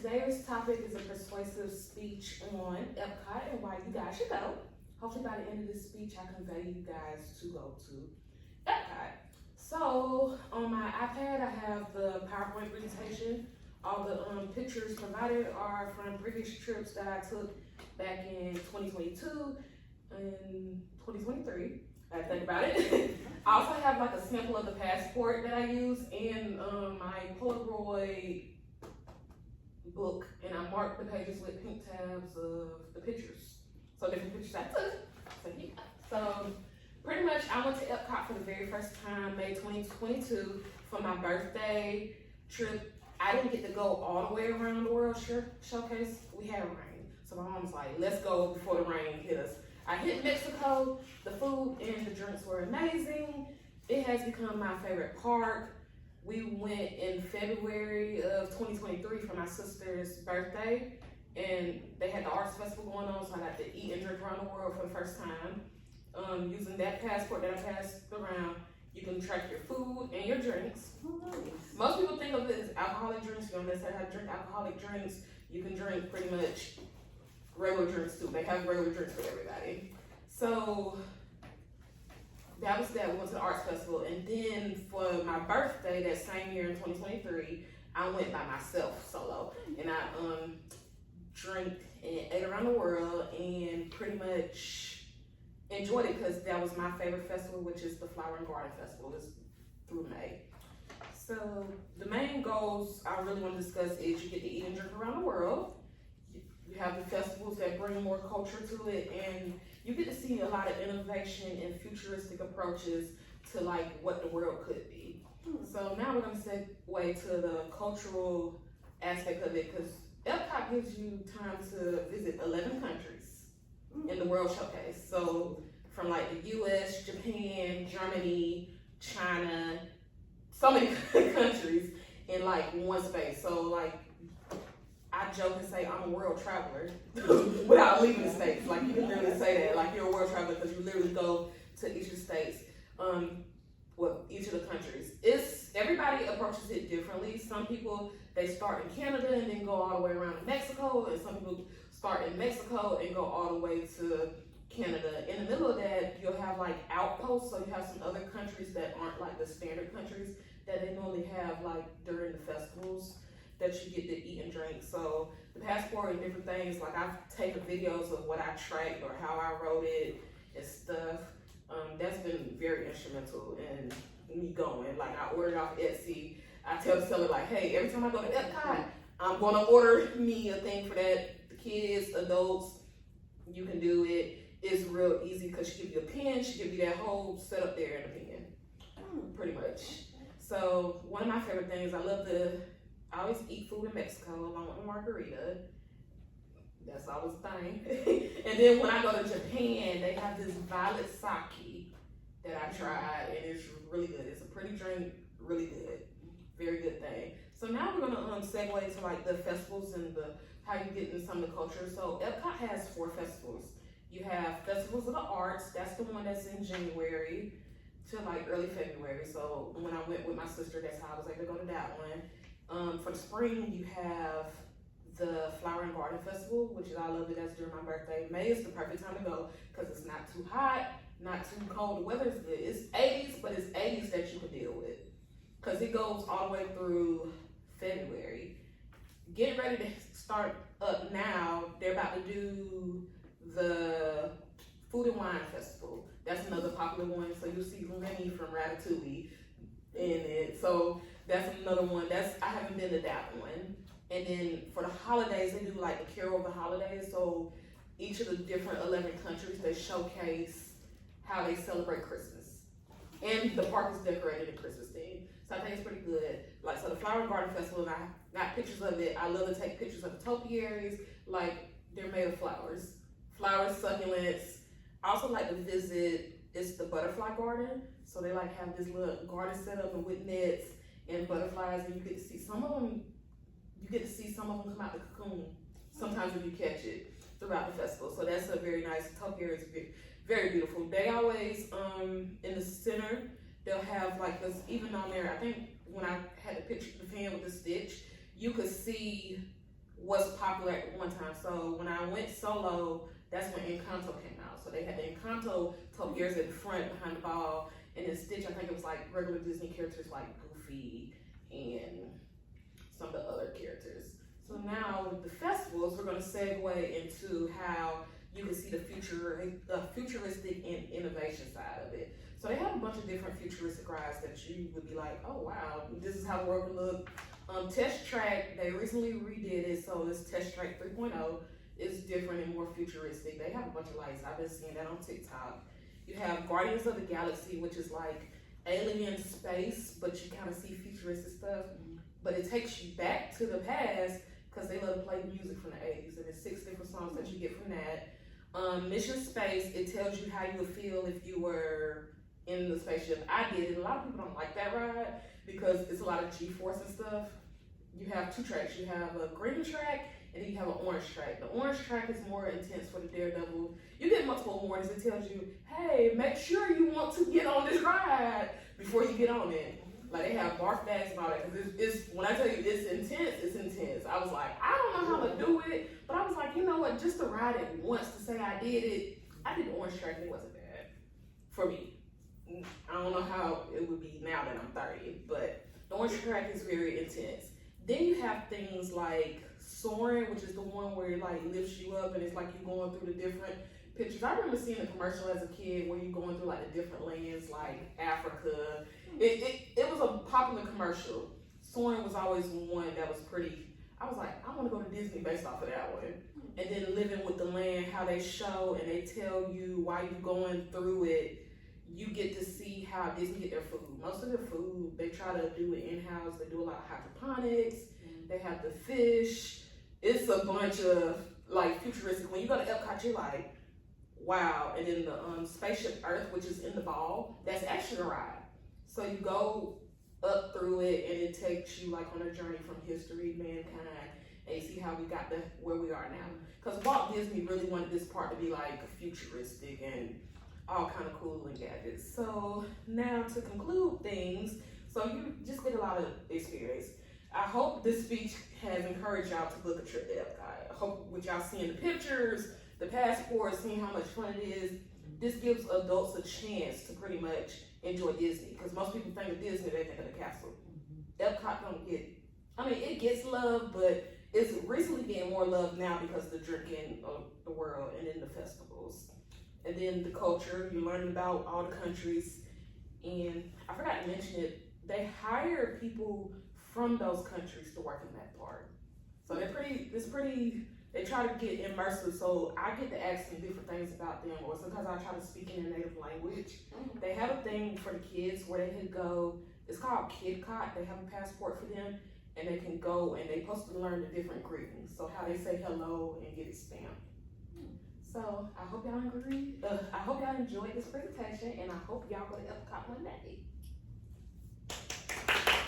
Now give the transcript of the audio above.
today's topic is a persuasive speech on Epcot and why you guys should go. Hopefully by the end of this speech, I convey you guys to go to Epcot. So on my iPad, I have the PowerPoint presentation. All the pictures provided are from previous trips that I took back in 2022 and 2023. I think about it. I also have like a sample of the passport that I use and my Polaroid book, and I marked the pages with pink tabs of the pictures. So different pictures I took. So pretty much I went to Epcot for the very first time, May 2022, for my birthday trip. I didn't get to go all the way around the World Showcase. We had rain. So my mom was like, let's go before the rain hit us. I hit Mexico. The food and the drinks were amazing. It has become my favorite park. We went in February of 2023 for my sister's birthday, and they had the arts festival going on, so I got to eat and drink around the world for the first time. Using that passport that I passed around, you can track your food and your drinks. Oh, nice. Most people think of it as alcoholic drinks. You don't necessarily have to drink alcoholic drinks. You can drink pretty much regular drinks too. They have regular drinks for everybody. So that was that. We went to the arts festival, and then for my birthday that same year in 2023, I went by myself solo, and I drank and ate around the world and pretty much enjoyed it because that was my favorite festival, which is the Flower and Garden Festival. It's through May. So the main goals I really want to discuss is you get to eat and drink around the world. You have the festivals that bring more culture to it, and you get to see a lot of innovation and futuristic approaches to like what the world could be. So now we're going to segue to the cultural aspect of it, because Epcot gives you time to visit 11 countries in the World Showcase. So from like the US, Japan, Germany, China, so many countries in like one space. So like I joke and say I'm a world traveler without leaving the states. Like you can literally say that, like you're a world traveler because you literally go to each of the states, each of the countries. Everybody approaches it differently. Some people, they start in Canada and then go all the way around to Mexico, and some people start in Mexico and go all the way to Canada. In the middle of that, you'll have like outposts, so you have some other countries that aren't like the standard countries that they normally have like during the festivals that you get to eat and drink. So the passport and different things, like I've taken videos of what I tracked or how I wrote it and stuff. That's been very instrumental in me going. Like I ordered off Etsy. I tell the seller like, hey, every time I go to Epcot, I'm gonna order me a thing for that. The kids, adults, you can do it. It's real easy because she gives you a pen, she gives you that whole setup there in a pen, pretty much. So one of my favorite things, I always eat food in Mexico along with a margarita. That's always the thing. And then when I go to Japan, they have this violet sake that I tried, and it's really good. It's a pretty drink, really good, very good thing. So now we're gonna segue to like the festivals and how you get into some of the culture. So Epcot has 4 festivals. You have Festivals of the Arts. That's the one that's in January to like early February. So when I went with my sister, that's how I was able to go to that one. For the spring, you have the Flower and Garden Festival, which is, I love it, that's during my birthday. May is the perfect time to go because it's not too hot, not too cold. The weather is good. It's 80s, but it's 80s that you can deal with because it goes all the way through February. Get ready to start up now. They're about to do the Food and Wine Festival. That's another popular one. So you'll see Remy from Ratatouille in it. So that's another one. I haven't been to that one. And then for the holidays, they do like the Carol of the Holidays. So each of the different 11 countries, they showcase how they celebrate Christmas. And the park is decorated in Christmas theme. So I think it's pretty good. Like, so the Flower and Garden Festival, and I got pictures of it. I love to take pictures of the topiaries. Like, they're made of flowers. Flowers, succulents. I also like to visit, it's the butterfly garden. So they like have this little garden set up with nets and butterflies, and you get to see some of them come out the cocoon sometimes if you catch it throughout the festival. So that's a very nice, topiary is very beautiful. They always, in the center, they'll have like this, even on there, I think when I had the picture of the fan with the stitch, you could see was popular at one time. So when I went solo, that's when Encanto came out. So they had the Encanto topiaries at the front behind the ball, and then Stitch, I think it was like regular Disney characters like Goofy and some of the other characters. So now with the festivals, we're going to segue into how you can see the futuristic and innovation side of it. So they have a bunch of different futuristic rides that you would be like, oh wow, this is how the world would look. Test Track, they recently redid it, so this Test Track 3.0 is different and more futuristic. They have a bunch of lights. I've been seeing that on TikTok. You have Guardians of the Galaxy, which is like alien space, but you kind of see futuristic stuff. But it takes you back to the past because they love to play music from the 80s, and there's 6 different songs that you get from that. Mission Space, it tells you how you would feel if you were in the spaceship. I did it. A lot of people don't like that ride because it's a lot of G-force and stuff. You have 2 tracks. You have a green track and then you have an orange track. The orange track is more intense for the Daredevil. You get multiple warnings. It tells you, hey, make sure you want to get on this ride before you get on it. Like they have barf bags and all that. Cause it's when I tell you it's intense, it's intense. I was like, I don't know how to do it, but I was like, you know what? Just to ride it once to say I did it. I did the orange track and it wasn't bad for me. I don't know how it would be now that I'm 30, but the orange track is very intense. Then you have things like Soaring, which is the one where it like lifts you up and it's like you're going through the different pictures. I remember seeing a commercial as a kid where you're going through like the different lands, like Africa. It was a popular commercial. Soaring was always one that was pretty, I was like, I want to go to Disney based off of that one. And then Living with the Land, how they show and they tell you why you're going through it. You get to see how Disney get their food. Most of their food, they try to do it in-house. They do a lot of hydroponics. They have the fish. It's a bunch of like futuristic. When you go to Epcot, you're like, wow. And then the Spaceship Earth, which is in the ball, that's actually a ride. So you go up through it and it takes you like on a journey from history, mankind, and you see how we got to where we are now. Because Walt Disney really wanted this part to be like futuristic and all kind of cool and gadgets. So now to conclude things, so you just get a lot of experience. I hope this speech has encouraged y'all to book a trip to Epcot. I hope with y'all seeing the pictures, the passports, seeing how much fun it is, this gives adults a chance to pretty much enjoy Disney. Because most people think of Disney, they think of the castle. Epcot don't get, I mean, it gets love, but it's recently getting more love now because of the drinking of the world and then the festivals. And then the culture, you're learning about all the countries. And I forgot to mention it, they hire people from those countries to work in that part. So they try to get immersive. So I get to ask them different things about them, or sometimes I try to speak in their native language. They have a thing for the kids where they can go, it's called KidCot. They have a passport for them and they can go and they're supposed to learn the different greetings. So how they say hello and get it stamped. So I hope y'all agree. I hope y'all enjoyed this presentation and I hope y'all go to Epcot one day.